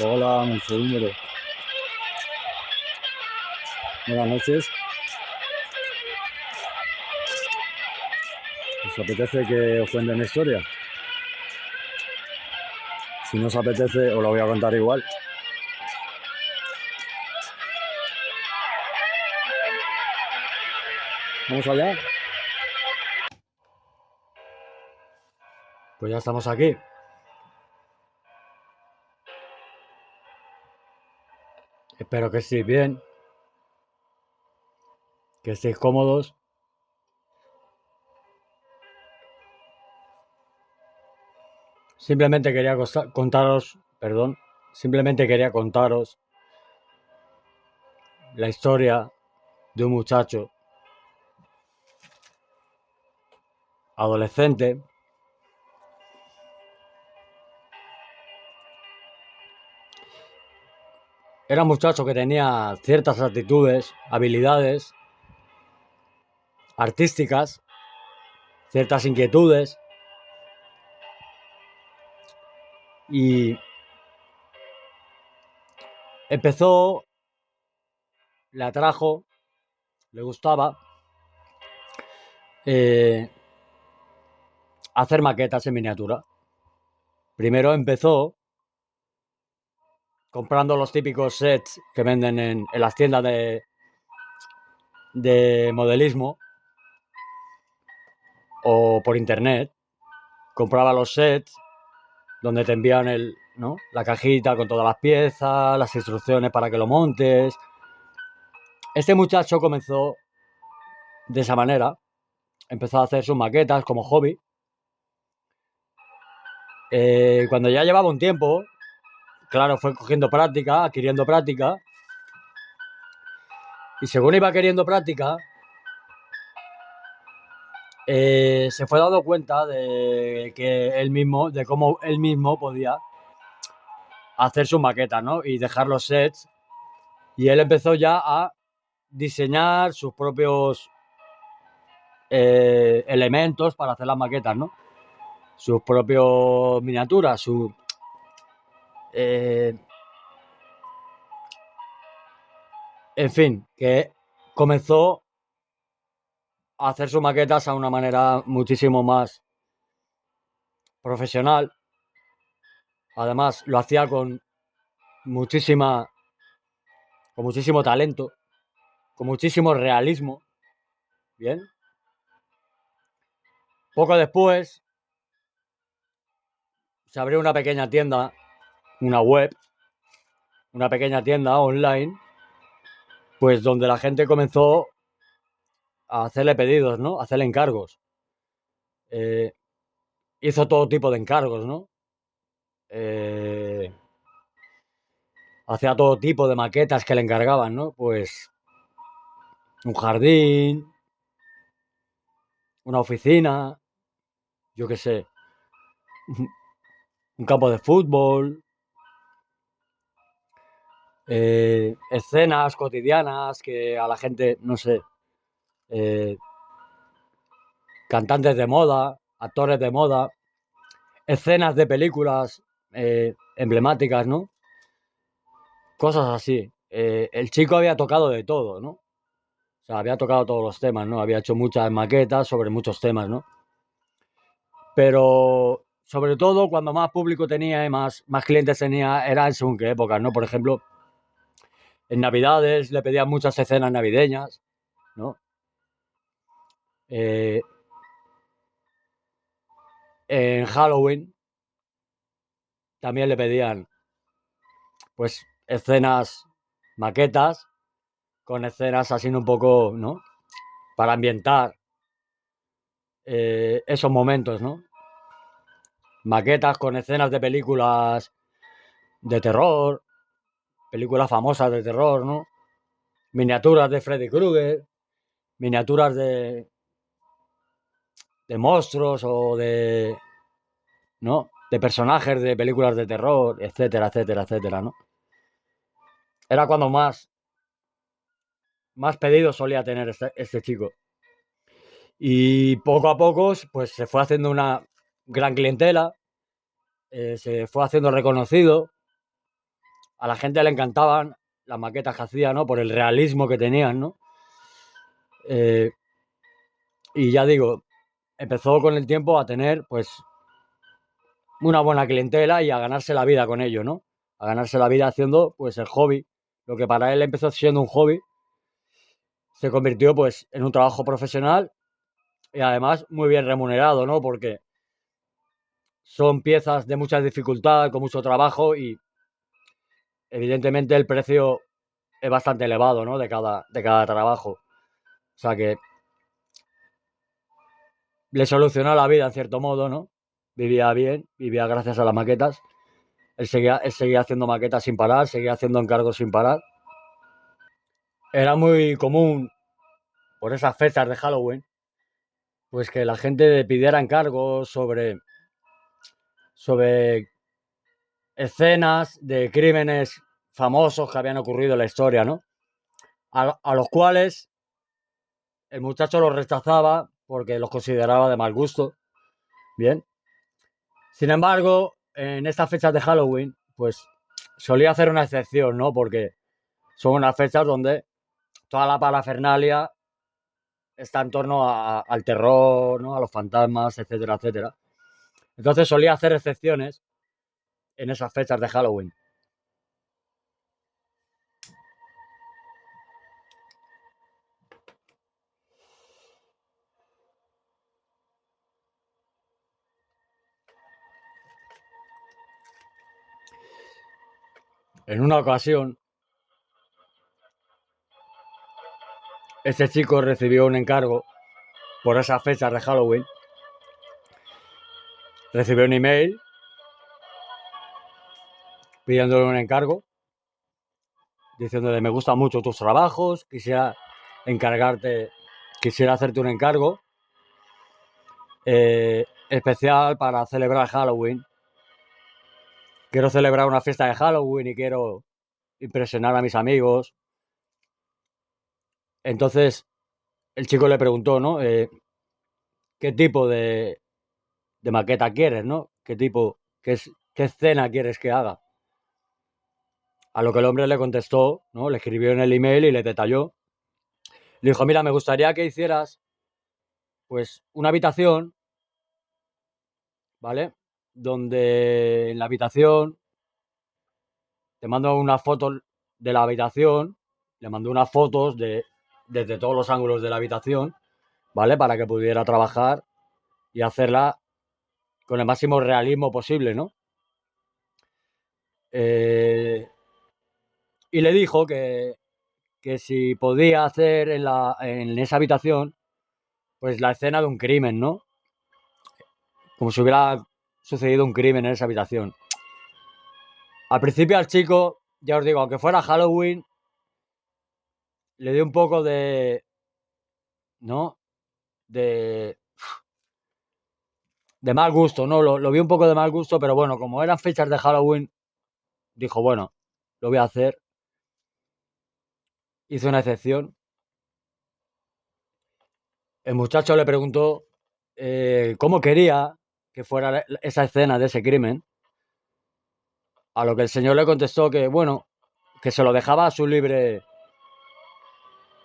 Hola, Monsedumbre. Buenas noches. ¿Os apetece que os cuente una historia? Si no os apetece, os la voy a contar igual. ¿Vamos allá? Pues ya estamos aquí. Espero que estéis bien, que estéis cómodos. Simplemente quería contaros la historia de un muchacho adolescente era un muchacho que tenía ciertas actitudes, habilidades artísticas, ciertas inquietudes y empezó, le atrajo, le gustaba hacer maquetas en miniatura. Primero empezó comprando los típicos sets que venden en las tiendas de modelismo o por internet. Compraba los sets donde te envían la cajita con todas las piezas, las instrucciones para que lo montes. Este muchacho comenzó de esa manera, empezó a hacer sus maquetas como hobby. Cuando ya llevaba un tiempo, claro, fue cogiendo práctica, adquiriendo práctica, y según iba queriendo práctica, se fue dando cuenta de cómo él mismo podía hacer sus maquetas, ¿no? Y dejar los sets. Y él empezó ya a diseñar sus propios elementos para hacer las maquetas, ¿no? Sus propios miniaturas, en fin, que comenzó a hacer sus maquetas a una manera muchísimo más profesional. Además, lo hacía con muchísimo talento, con muchísimo realismo. Bien. Poco después se abrió una pequeña tienda, una web, una pequeña tienda online, pues donde la gente comenzó a hacerle pedidos, ¿no? A hacerle encargos. Hizo todo tipo de encargos, ¿no? Hacía todo tipo de maquetas que le encargaban, ¿no? Pues un jardín, una oficina, yo qué sé, un campo de fútbol, escenas cotidianas que a la gente, no sé, cantantes de moda, actores de moda, escenas de películas emblemáticas, ¿no? Cosas así. El chico había tocado de todo, ¿no? O sea, había tocado todos los temas, ¿no? Había hecho muchas maquetas sobre muchos temas, ¿no? Pero sobre todo cuando más público tenía y más clientes tenía era en según qué épocas, ¿no? Por ejemplo, en Navidades le pedían muchas escenas navideñas, ¿no? En Halloween también le pedían, pues, escenas, maquetas, con escenas así un poco, ¿no? Para ambientar esos momentos, ¿no? Maquetas con escenas de películas de terror, películas famosas de terror, ¿no? Miniaturas de Freddy Krueger, miniaturas de monstruos o ¿no? De personajes de películas de terror, etcétera, etcétera, etcétera, ¿no? Era cuando más pedidos solía tener este chico. Y poco a poco, pues se fue haciendo una gran clientela, se fue haciendo reconocido, a la gente le encantaban las maquetas que hacía, ¿no? Por el realismo que tenían, ¿no? Y ya digo, empezó con el tiempo a tener, pues, una buena clientela y a ganarse la vida con ello, ¿no? A ganarse la vida haciendo, pues, el hobby. Lo que para él empezó siendo un hobby, se convirtió, pues, en un trabajo profesional y además muy bien remunerado, ¿no? Porque son piezas de mucha dificultad, con mucho trabajo y evidentemente el precio es bastante elevado, ¿no? De cada trabajo. O sea que le solucionó la vida en cierto modo, ¿no? Vivía bien, vivía gracias a las maquetas. Él seguía haciendo maquetas sin parar, seguía haciendo encargos sin parar. Era muy común por esas fechas de Halloween, pues que la gente pidiera encargos sobre escenas de crímenes famosos que habían ocurrido en la historia, ¿no? A los cuales el muchacho los rechazaba porque los consideraba de mal gusto. Bien. Sin embargo, en estas fechas de Halloween, pues solía hacer una excepción, ¿no? Porque son unas fechas donde toda la parafernalia está en torno al terror, ¿no? A los fantasmas, etcétera, etcétera. Entonces solía hacer excepciones en esas fechas de Halloween. En una ocasión, este chico recibió un encargo por esas fechas de Halloween. Recibió un email pidiéndole un encargo, diciéndole: me gustan mucho tus trabajos, quisiera hacerte un encargo especial para celebrar Halloween. Quiero celebrar una fiesta de Halloween y quiero impresionar a mis amigos. Entonces el chico le preguntó, ¿no? ¿Qué tipo de maqueta quieres, ¿no? ¿Qué escena quieres que haga? A lo que el hombre le contestó, ¿no? Le escribió en el email y le detalló. Le dijo: mira, me gustaría que hicieras, pues, una habitación, ¿vale? Donde en la habitación te mando unas fotos de la habitación, le mandó unas fotos desde todos los ángulos de la habitación, ¿vale? Para que pudiera trabajar y hacerla con el máximo realismo posible, ¿no? Y le dijo que si podía hacer en esa habitación, pues la escena de un crimen, ¿no? Como si hubiera sucedido un crimen en esa habitación. Al principio al chico, ya os digo, aunque fuera Halloween, le dio un poco ¿no? De, de mal gusto, ¿no? Lo vi un poco de mal gusto, pero bueno, como eran fechas de Halloween, dijo: bueno, lo voy a hacer. Hizo una excepción. El muchacho le preguntó cómo quería que fuera esa escena de ese crimen, a lo que el señor le contestó que, bueno, que se lo dejaba a su libre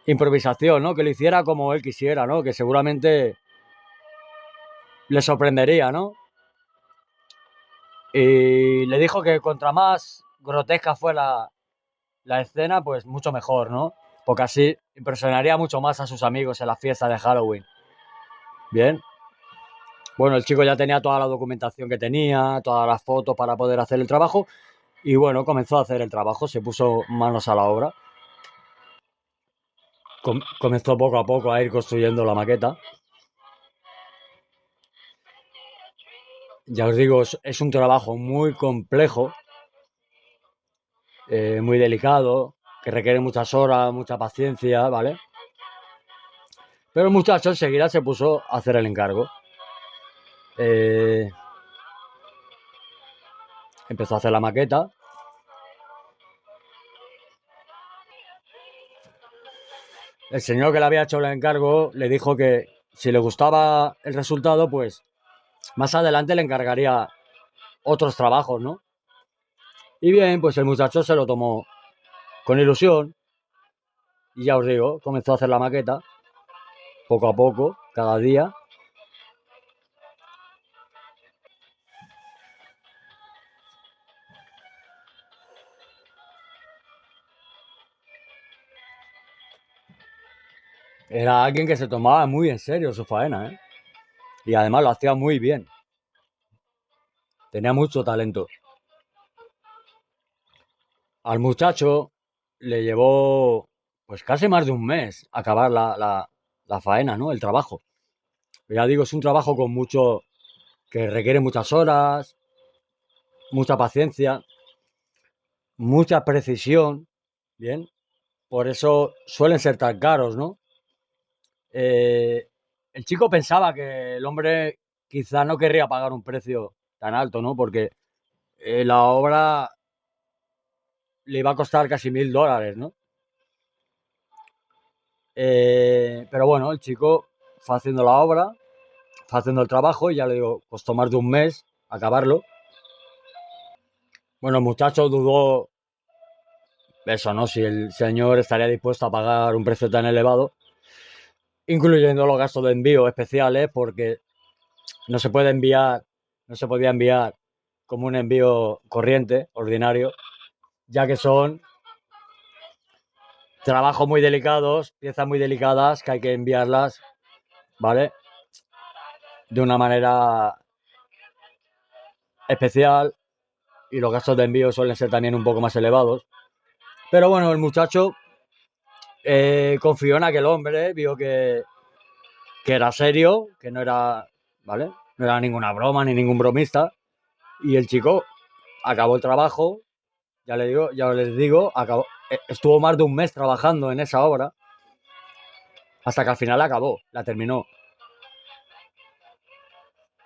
improvisación, ¿no? Que lo hiciera como él quisiera, ¿no? Que seguramente le sorprendería, ¿no? Y le dijo que contra más grotesca fuera la escena, pues mucho mejor, ¿no? Porque así impresionaría mucho más a sus amigos en la fiesta de Halloween. Bien. Bueno, el chico ya tenía toda la documentación que tenía, todas las fotos para poder hacer el trabajo. Y bueno, comenzó a hacer el trabajo, se puso manos a la obra. Comenzó poco a poco a ir construyendo la maqueta. Ya os digo, es un trabajo muy complejo, muy delicado, que requiere muchas horas, mucha paciencia, ¿vale? Pero el muchacho enseguida se puso a hacer el encargo. Empezó a hacer la maqueta. El señor que le había hecho el encargo le dijo que si le gustaba el resultado, pues más adelante le encargaría otros trabajos, ¿no? Y bien, pues el muchacho se lo tomó con ilusión y ya os digo, comenzó a hacer la maqueta poco a poco, cada día. Era alguien que se tomaba muy en serio su faena, ¿eh? Y además lo hacía muy bien. Tenía mucho talento. Al muchacho le llevó pues casi más de un mes acabar la faena, ¿no? El trabajo. Ya digo, es un trabajo con mucho, que requiere muchas horas, mucha paciencia, mucha precisión, ¿bien? Por eso suelen ser tan caros, ¿no? Eh, el chico pensaba que el hombre quizá no querría pagar un precio tan alto, ¿no? Porque la obra le iba a costar casi $1000, ¿no? Pero bueno, el chico fue haciendo la obra, fue haciendo el trabajo y ya le digo, costó más de un mes acabarlo. Bueno, el muchacho dudó eso, ¿no? Si el señor estaría dispuesto a pagar un precio tan elevado, incluyendo los gastos de envío especiales, porque no se puede enviar, no se podía enviar como un envío corriente, ordinario, ya que son trabajos muy delicados, piezas muy delicadas que hay que enviarlas, ¿vale? De una manera especial y los gastos de envío suelen ser también un poco más elevados. Pero bueno, el muchacho confió en aquel hombre, vio que era serio, que no era, ¿vale? No era ninguna broma ni ningún bromista. Y el chico acabó el trabajo, ya le digo, ya les digo, acabó, estuvo más de un mes trabajando en esa obra hasta que al final acabó, la terminó.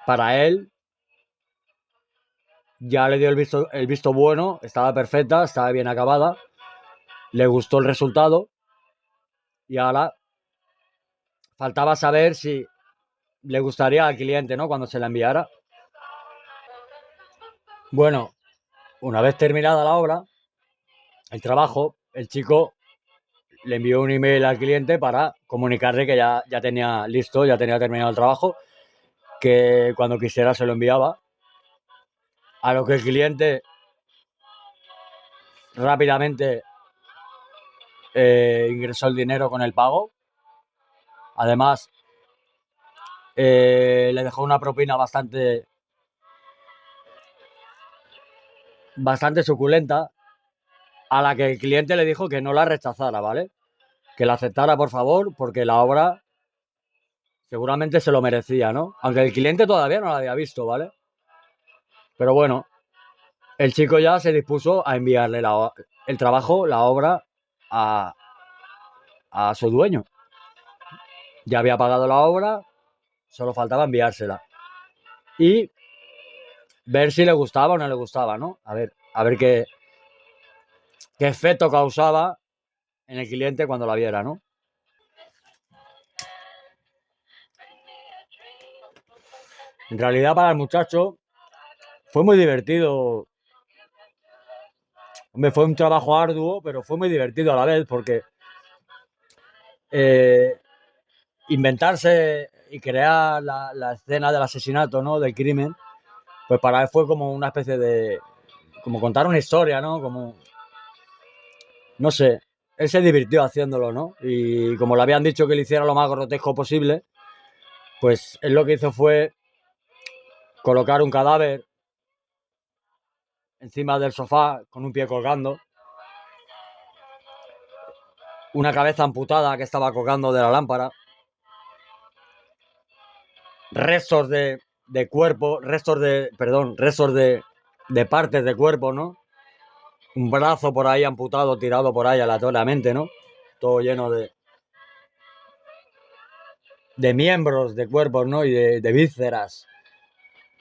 Para él ya le dio el visto bueno, estaba perfecta, estaba bien acabada, le gustó el resultado y ahora faltaba saber si le gustaría al cliente, ¿no? Cuando se la enviara. Bueno, una vez terminada la obra, el trabajo, el chico le envió un email al cliente para comunicarle que ya tenía listo, ya tenía terminado el trabajo, que cuando quisiera se lo enviaba. A lo que el cliente rápidamente ingresó el dinero con el pago. Además, le dejó una propina bastante suculenta, a la que el cliente le dijo que no la rechazara, ¿vale? Que la aceptara, por favor, porque la obra seguramente se lo merecía, ¿no? Aunque el cliente todavía no la había visto, ¿vale? Pero bueno, el chico ya se dispuso a enviarle el trabajo, la obra, a, a su dueño. Ya había pagado la obra, solo faltaba enviársela. Y ver si le gustaba o no le gustaba, ¿no? A ver qué efecto causaba en el cliente cuando la viera, ¿no? En realidad para el muchacho fue muy divertido. Hombre, fue un trabajo arduo, pero fue muy divertido a la vez porque eh, inventarse y crear la escena del asesinato, ¿no? Del crimen, pues para él fue como una especie de... como contar una historia, ¿no? Como... no sé, él se divirtió haciéndolo, ¿no? Y como le habían dicho que le hiciera lo más grotesco posible, pues él lo que hizo fue colocar un cadáver encima del sofá con un pie colgando, una cabeza amputada que estaba colgando de la lámpara, restos de cuerpo, restos de partes de cuerpo, ¿no? Un brazo por ahí amputado, tirado por ahí aleatoriamente, ¿no? Todo lleno de miembros de cuerpos, ¿no? Y de vísceras.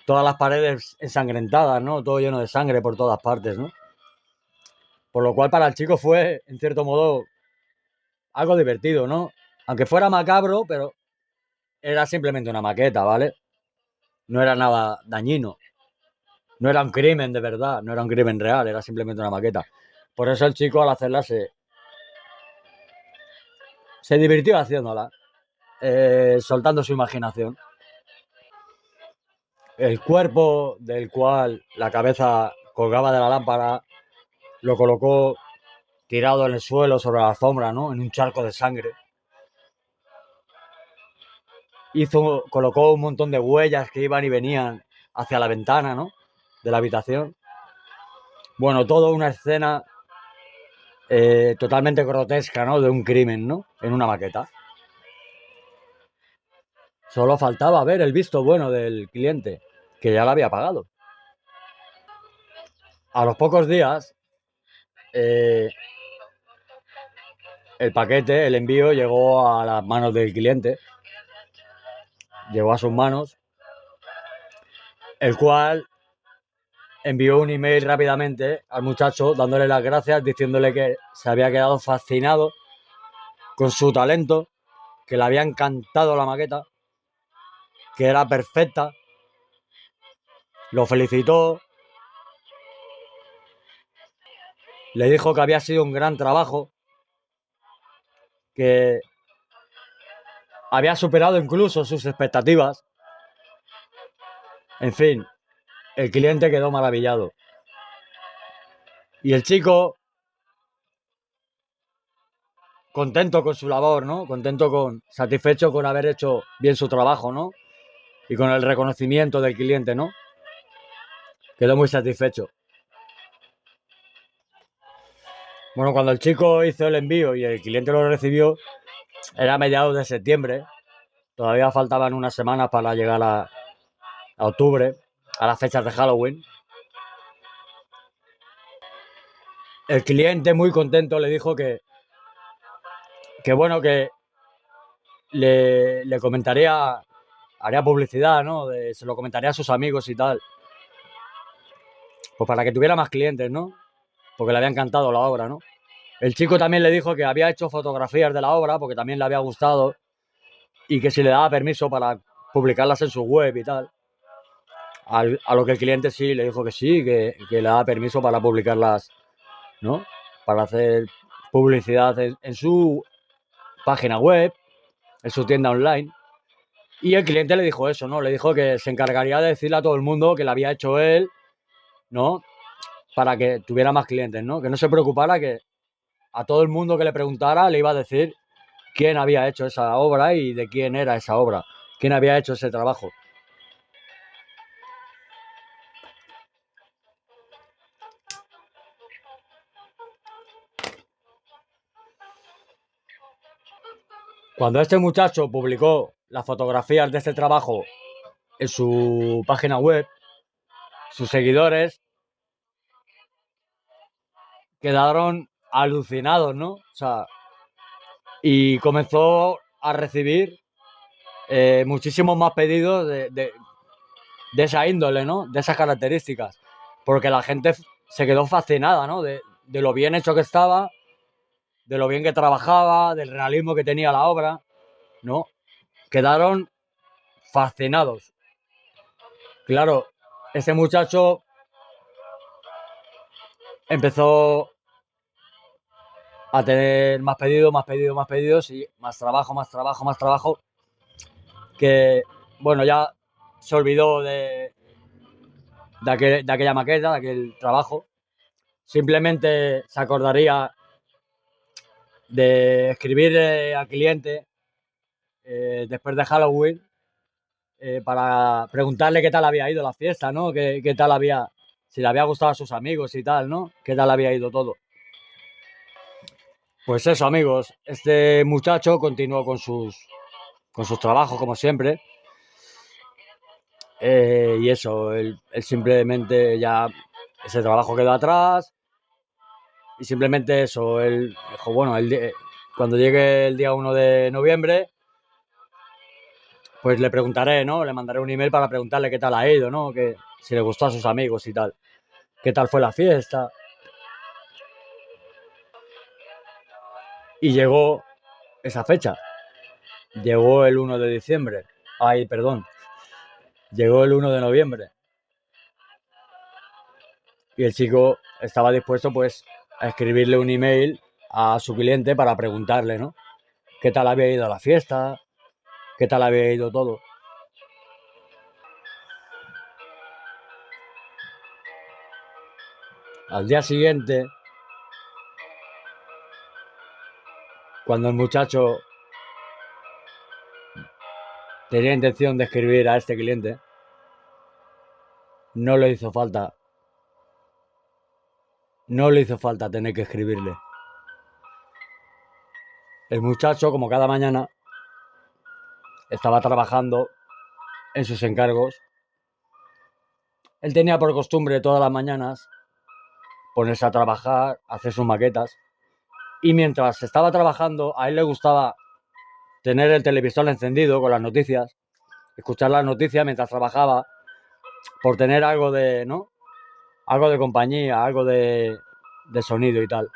Todas las paredes ensangrentadas, ¿no? Todo lleno de sangre por todas partes, ¿no? Por lo cual para el chico fue, en cierto modo, algo divertido, ¿no? Aunque fuera macabro, pero era simplemente una maqueta, ¿vale? No era nada dañino. No era un crimen de verdad, no era un crimen real, era simplemente una maqueta. Por eso el chico al hacerla se divirtió haciéndola, soltando su imaginación. El cuerpo del cual la cabeza colgaba de la lámpara lo colocó tirado en el suelo sobre la alfombra, ¿no? En un charco de sangre. Colocó un montón de huellas que iban y venían hacia la ventana, ¿no? De la habitación. Bueno, todo una escena totalmente grotesca, ¿no? De un crimen, ¿no? En una maqueta. Solo faltaba ver el visto bueno del cliente, que ya lo había pagado. A los pocos días, el paquete, el envío, llegó a las manos del cliente. Llegó a sus manos, el cual envió un email rápidamente al muchacho dándole las gracias, diciéndole que se había quedado fascinado con su talento, que le había encantado la maqueta, que era perfecta, lo felicitó, le dijo que había sido un gran trabajo, que había superado incluso sus expectativas. En fin, el cliente quedó maravillado. Y el chico, contento con su labor, ¿no? Satisfecho con haber hecho bien su trabajo, ¿no? Y con el reconocimiento del cliente, ¿no? Quedó muy satisfecho. Bueno, cuando el chico hizo el envío y el cliente lo recibió, era a mediados de septiembre. Todavía faltaban unas semanas para llegar a octubre, a las fechas de Halloween. El cliente, muy contento, le dijo que bueno, que le comentaría, haría publicidad, ¿no? Se lo comentaría a sus amigos y tal. Pues para que tuviera más clientes, ¿no? Porque le había encantado la obra, ¿no? El chico también le dijo que había hecho fotografías de la obra porque también le había gustado y que si le daba permiso para publicarlas en su web y tal. A lo que el cliente sí le dijo que sí, que le daba permiso para publicarlas, ¿no? Para hacer publicidad en su página web, en su tienda online. Y el cliente le dijo eso, ¿no? Le dijo que se encargaría de decirle a todo el mundo que lo había hecho él, ¿no? Para que tuviera más clientes, ¿no? Que no se preocupara, que a todo el mundo que le preguntara le iba a decir quién había hecho esa obra y de quién era esa obra, quién había hecho ese trabajo. Cuando este muchacho publicó las fotografías de este trabajo en su página web, sus seguidores quedaron alucinados, ¿no? O sea, y comenzó a recibir muchísimos más pedidos de esa índole, ¿no? De esas características. Porque la gente se quedó fascinada, ¿no? De lo bien hecho que estaba, de lo bien que trabajaba, del realismo que tenía la obra, ¿no? Quedaron fascinados. Claro, ese muchacho empezó a tener más pedidos, más pedidos, más pedidos y más trabajo, más trabajo, más trabajo, que, bueno, ya se olvidó de aquella maqueta, de aquel trabajo. Simplemente se acordaría de escribir al cliente después de Halloween para preguntarle qué tal había ido la fiesta, ¿no? Qué tal había, si le había gustado a sus amigos y tal, ¿no? Qué tal había ido todo. Pues eso, amigos, este muchacho continuó con sus trabajos como siempre. Y eso, él simplemente ya ese trabajo quedó atrás y simplemente eso, él dijo, bueno, cuando llegue el día 1 de noviembre, pues le preguntaré, ¿no? Le mandaré un email para preguntarle qué tal ha ido, ¿no? Que si le gustó a sus amigos y tal. ¿Qué tal fue la fiesta? Y llegó esa fecha. Llegó el 1 de diciembre. Ay, perdón. Llegó el 1 de noviembre. Y el chico estaba dispuesto pues a escribirle un email a su cliente para preguntarle, ¿no? ¿Qué tal había ido la fiesta? ¿Qué tal había ido todo? Al día siguiente, cuando el muchacho tenía intención de escribir a este cliente, no le hizo falta, no le hizo falta tener que escribirle. El muchacho, como cada mañana, estaba trabajando en sus encargos. Él tenía por costumbre todas las mañanas ponerse a trabajar, hacer sus maquetas. Y mientras estaba trabajando, a él le gustaba tener el televisor encendido con las noticias, escuchar las noticias mientras trabajaba, por tener algo de, ¿no? Algo de compañía, algo de sonido y tal.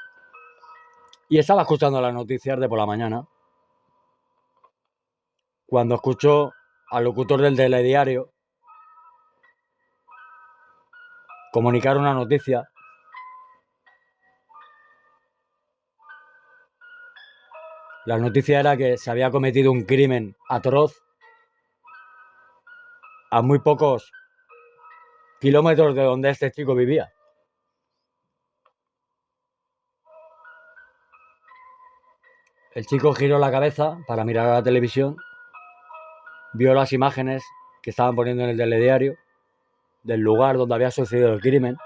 Y estaba escuchando las noticias de por la mañana, cuando escuchó al locutor del telediario comunicar una noticia. La noticia era que se había cometido un crimen atroz a muy pocos kilómetros de donde este chico vivía. El chico giró la cabeza para mirar a la televisión, vio las imágenes que estaban poniendo en el telediario del lugar donde había sucedido el crimen.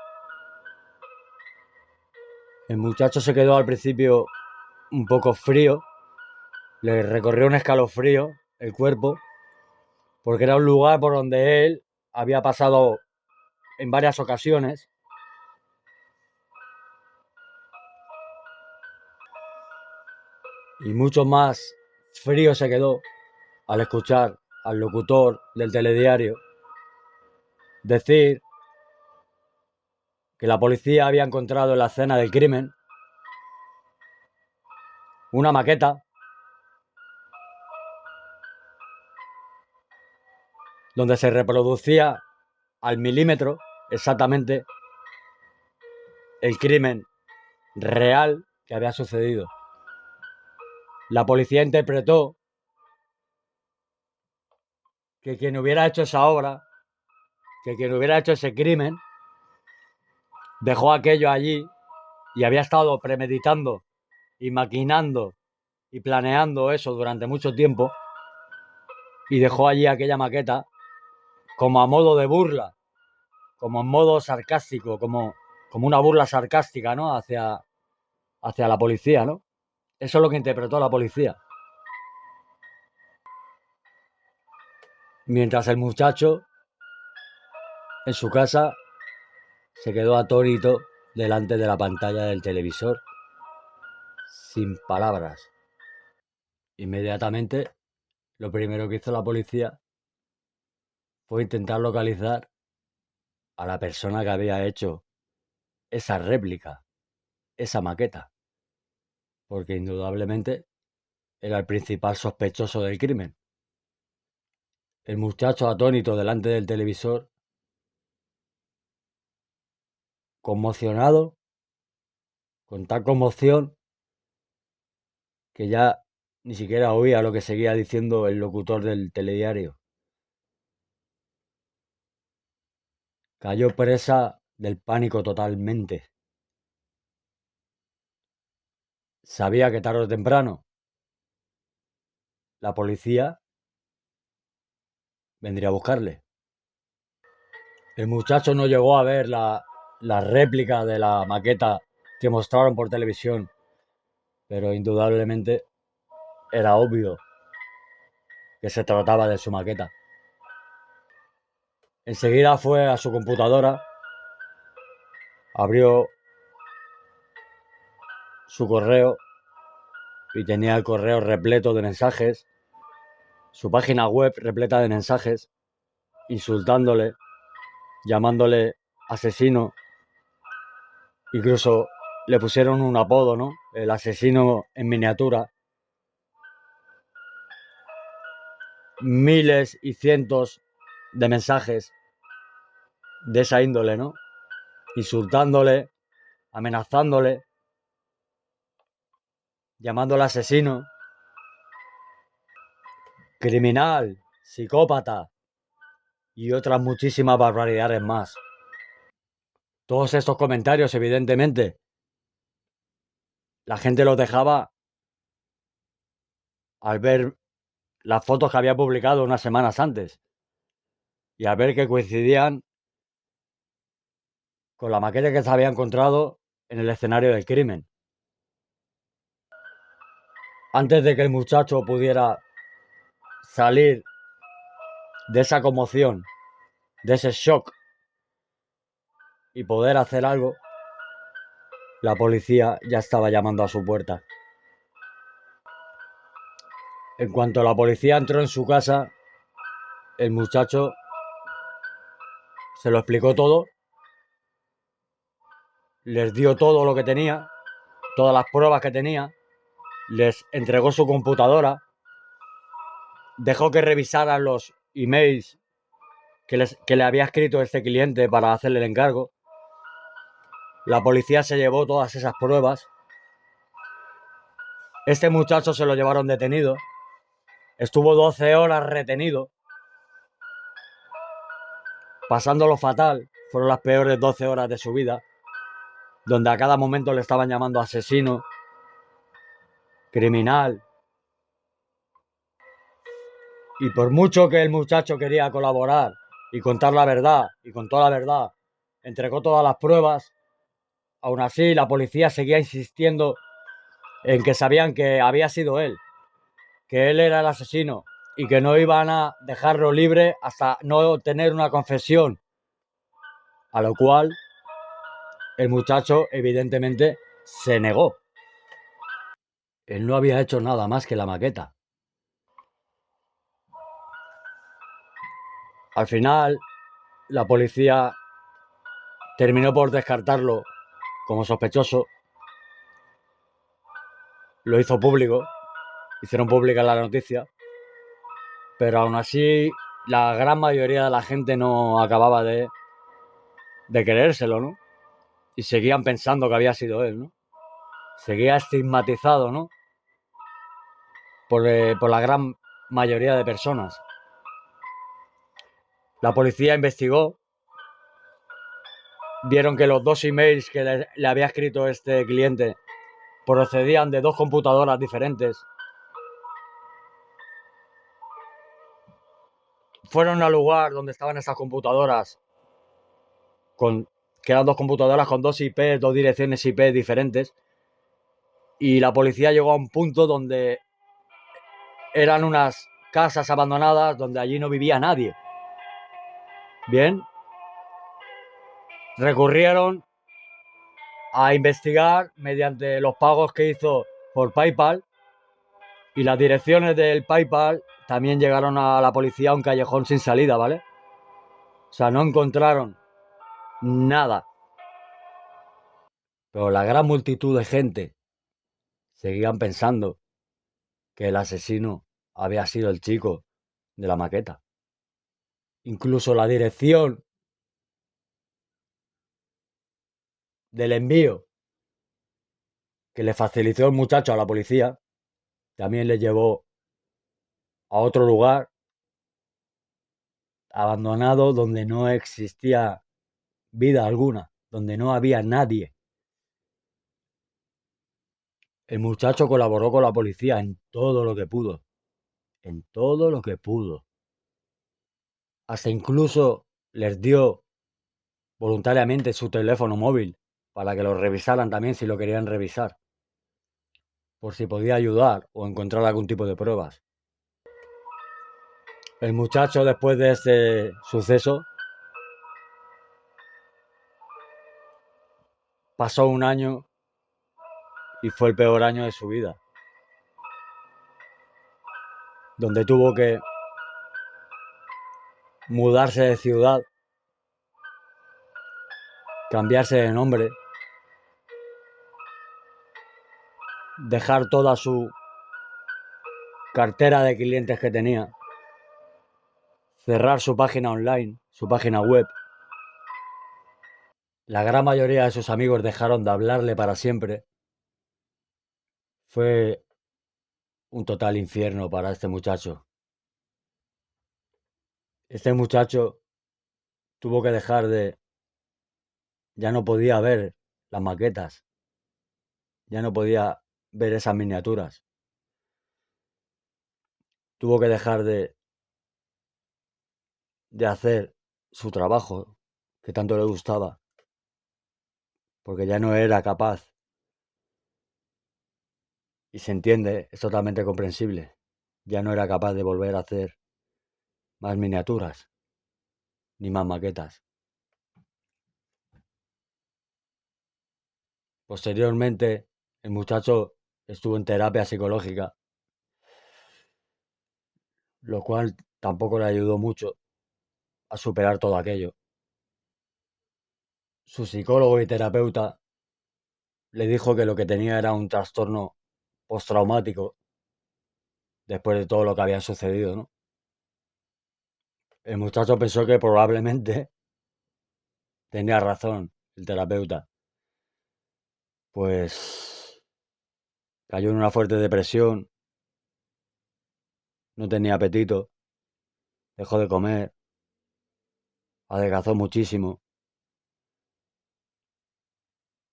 El muchacho se quedó al principio un poco frío, le recorrió un escalofrío el cuerpo, porque era un lugar por donde él había pasado en varias ocasiones. Y mucho más frío se quedó al escuchar al locutor del telediario decir que la policía había encontrado en la escena del crimen una maqueta donde se reproducía al milímetro exactamente el crimen real que había sucedido. La policía interpretó que quien hubiera hecho esa obra, que quien hubiera hecho ese crimen, dejó aquello allí y había estado premeditando y maquinando y planeando eso durante mucho tiempo, y dejó allí aquella maqueta como a modo de burla, como en modo sarcástico, como una burla sarcástica, ¿no? Hacia la policía, ¿no? Eso es lo que interpretó la policía. Mientras el muchacho, en su casa, se quedó atónito delante de la pantalla del televisor, sin palabras. Inmediatamente, lo primero que hizo la policía fue intentar localizar a la persona que había hecho esa réplica, esa maqueta, porque indudablemente era el principal sospechoso del crimen. El muchacho, atónito delante del televisor, conmocionado, con tal conmoción que ya ni siquiera oía lo que seguía diciendo el locutor del telediario. Cayó presa del pánico totalmente. Sabía que tarde o temprano la policía vendría a buscarle. El muchacho no llegó a ver la réplica de la maqueta que mostraron por televisión, pero indudablemente era obvio que se trataba de su maqueta. Enseguida fue a su computadora, abrió su correo y tenía el correo repleto de mensajes, su página web repleta de mensajes, insultándole, llamándole asesino. Incluso le pusieron un apodo, ¿no? El asesino en miniatura. Miles y cientos de mensajes de esa índole, ¿no? insultándole, amenazándole, llamándole asesino, criminal, psicópata y otras muchísimas barbaridades más. Todos estos comentarios, evidentemente, la gente los dejaba al ver las fotos que había publicado unas semanas antes y al ver que coincidían con la maqueta que se había encontrado en el escenario del crimen. Antes de que el muchacho pudiera salir de esa conmoción, de ese shock y poder hacer algo, la policía ya estaba llamando a su puerta. En cuanto la policía entró en su casa, el muchacho se lo explicó todo, les dio todo lo que tenía, todas las pruebas que tenía, les entregó su computadora, dejó que revisaran los emails que le había escrito este cliente para hacerle el encargo. La policía se llevó todas esas pruebas. Este muchacho se lo llevaron detenido. Estuvo 12 horas retenido, pasándolo fatal. Fueron las peores 12 horas de su vida, donde a cada momento le estaban llamando asesino, criminal. Y por mucho que el muchacho quería colaborar y contar la verdad, y contó la verdad, entregó todas las pruebas, aún así la policía seguía insistiendo en que sabían que había sido él, que él era el asesino y que no iban a dejarlo libre hasta no tener una confesión. A lo cual el muchacho evidentemente se negó. Él no había hecho nada más que la maqueta. Al final, la policía terminó por descartarlo como sospechoso. Lo hizo público, hicieron pública la noticia, pero aún así la gran mayoría de la gente no acababa de creérselo, ¿no? Y seguían pensando que había sido él, ¿no? Seguía estigmatizado, ¿no? Por la gran mayoría de personas. La policía investigó, vieron que los 2 emails que le había escrito este cliente procedían de 2 computadoras diferentes. Fueron al lugar donde estaban esas computadoras, que eran 2 computadoras con 2 IP, 2 direcciones IP diferentes, y la policía llegó a un punto donde eran unas casas abandonadas donde allí no vivía nadie. Bien, recurrieron a investigar mediante los pagos que hizo por PayPal, y las direcciones del PayPal también llegaron a la policía a un callejón sin salida, ¿vale? O sea, no encontraron nada. Pero la gran multitud de gente seguían pensando que el asesino había sido el chico de la maqueta. Incluso la dirección del envío que le facilitó el muchacho a la policía también le llevó a otro lugar abandonado donde no existía vida alguna, donde no había nadie. El muchacho colaboró con la policía en todo lo que pudo, en todo lo que pudo. Hasta incluso les dio voluntariamente su teléfono móvil para que lo revisaran también si lo querían revisar, por si podía ayudar o encontrar algún tipo de pruebas. El muchacho, después de este suceso, pasó un año y fue el peor año de su vida, donde tuvo que mudarse de ciudad, cambiarse de nombre, dejar toda su cartera de clientes que tenía, cerrar su página online, su página web, La gran mayoría de sus amigos dejaron de hablarle para siempre. Fue un total infierno para este muchacho. Este muchacho tuvo que dejar de... Ya no podía ver las maquetas, ya no podía ver esas miniaturas. Tuvo que dejar de hacer su trabajo que tanto le gustaba, porque ya no era capaz. Y se entiende, es totalmente comprensible. Ya no era capaz de volver a hacer más miniaturas, ni más maquetas. Posteriormente, el muchacho estuvo en terapia psicológica, lo cual tampoco le ayudó mucho a superar todo aquello. Su psicólogo y terapeuta le dijo que lo que tenía era un trastorno postraumático después de todo lo que había sucedido, ¿no? El muchacho pensó que probablemente tenía razón el terapeuta, pues cayó en una fuerte depresión, no tenía apetito, dejó de comer, adelgazó muchísimo,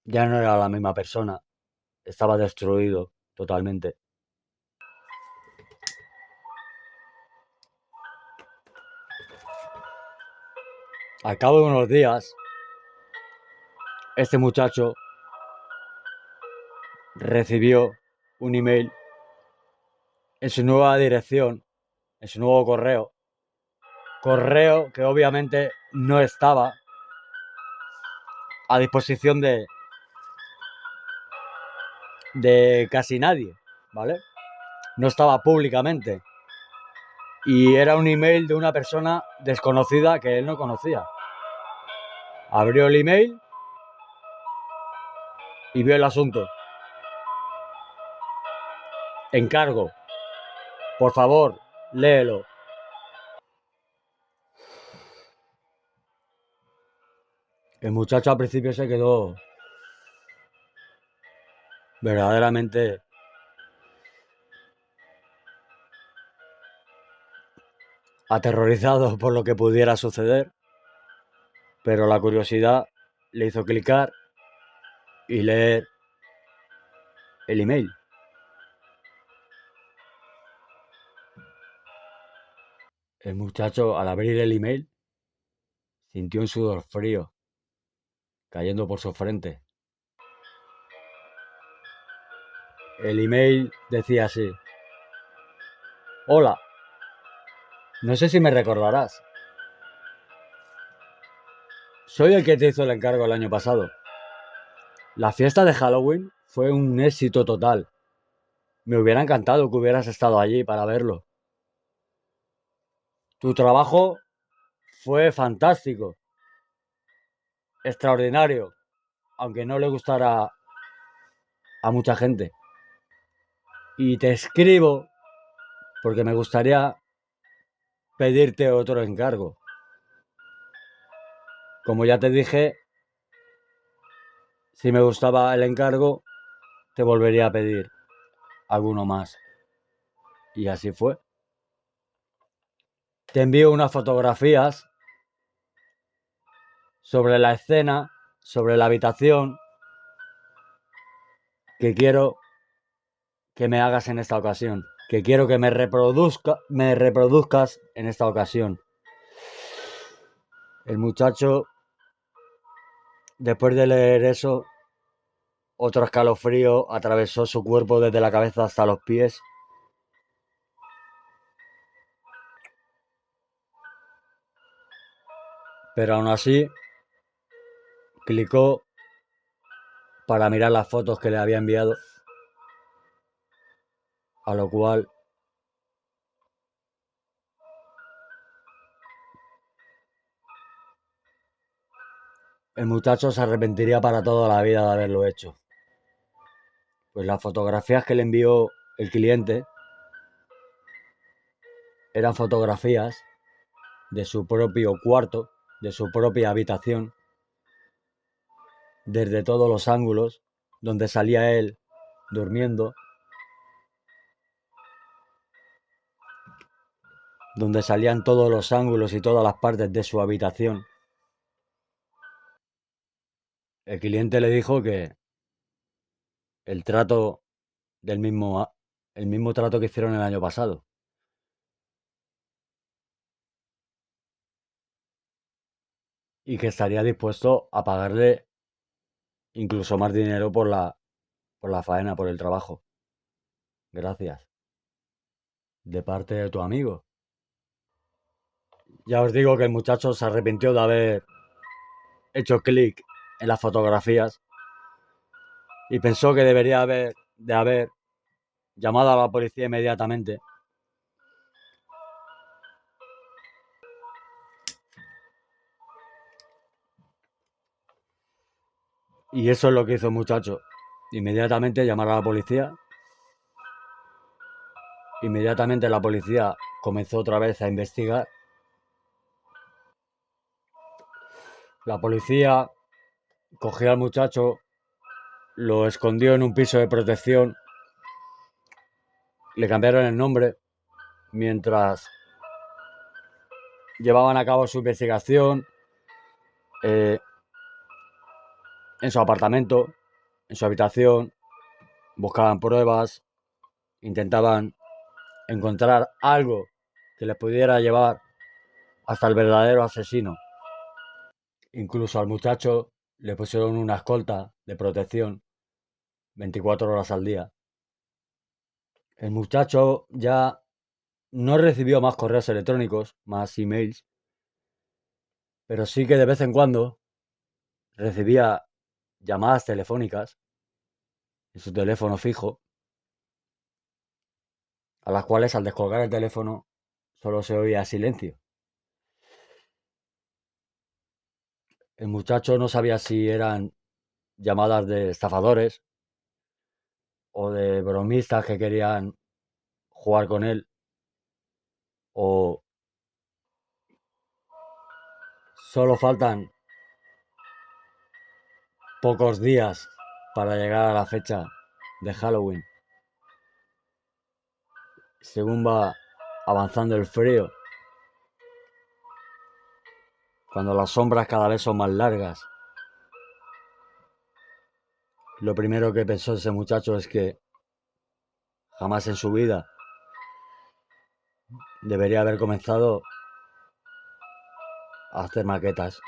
ya no era la misma persona, estaba destruido totalmente. Al cabo de unos días, este muchacho recibió un email en su nueva dirección, en su nuevo correo que obviamente no estaba a disposición de casi nadie, ¿vale? No estaba públicamente. Y era un email de una persona desconocida que él no conocía. Abrió el email y vio el asunto. Encargo. Por favor, léelo. El muchacho al principio se quedó verdaderamente aterrorizado por lo que pudiera suceder, pero la curiosidad le hizo clicar y leer el email. El muchacho, al abrir el email, sintió un sudor frío cayendo por su frente. El email decía así: hola, no sé si me recordarás. Soy el que te hizo el encargo el año pasado. La fiesta de Halloween fue un éxito total. Me hubiera encantado que hubieras estado allí para verlo. Tu trabajo fue fantástico, extraordinario, aunque no le gustara a mucha gente. Y te escribo porque me gustaría pedirte otro encargo. Como ya te dije, si me gustaba el encargo, te volvería a pedir alguno más. Y así fue. Te envío unas fotografías sobre la escena, sobre la habitación, que quiero que me hagas en esta ocasión. Que quiero que me reproduzcas en esta ocasión. El muchacho, después de leer eso, otro escalofrío atravesó su cuerpo desde la cabeza hasta los pies. Pero aún así, clicó para mirar las fotos que le había enviado, a lo cual el muchacho se arrepentiría para toda la vida de haberlo hecho. Pues las fotografías que le envió el cliente eran fotografías de su propio cuarto, de su propia habitación, desde todos los ángulos, donde salía él durmiendo, donde salían todos los ángulos y todas las partes de su habitación. El cliente le dijo que el trato el mismo trato que hicieron el año pasado, y que estaría dispuesto a pagarle incluso más dinero por la faena, por el trabajo. Gracias. De parte de tu amigo. Ya os digo que el muchacho se arrepintió de haber hecho clic en las fotografías y pensó que de haber llamado a la policía inmediatamente. Y eso es lo que hizo el muchacho. Inmediatamente llamar a la policía. Inmediatamente la policía comenzó otra vez a investigar. La policía cogió al muchacho, lo escondió en un piso de protección, le cambiaron el nombre mientras llevaban a cabo su investigación en su apartamento, en su habitación, buscaban pruebas, intentaban encontrar algo que les pudiera llevar hasta el verdadero asesino. Incluso al muchacho le pusieron una escolta de protección 24 horas al día. El muchacho ya no recibió más correos electrónicos, más emails, pero sí que de vez en cuando recibía llamadas telefónicas en su teléfono fijo, a las cuales al descolgar el teléfono solo se oía silencio. El muchacho no sabía si eran llamadas de estafadores o de bromistas que querían jugar con él, o solo faltan pocos días para llegar a la fecha de Halloween. Según va avanzando el frío, cuando las sombras cada vez son más largas, lo primero que pensó ese muchacho es que jamás en su vida debería haber comenzado a hacer maquetas.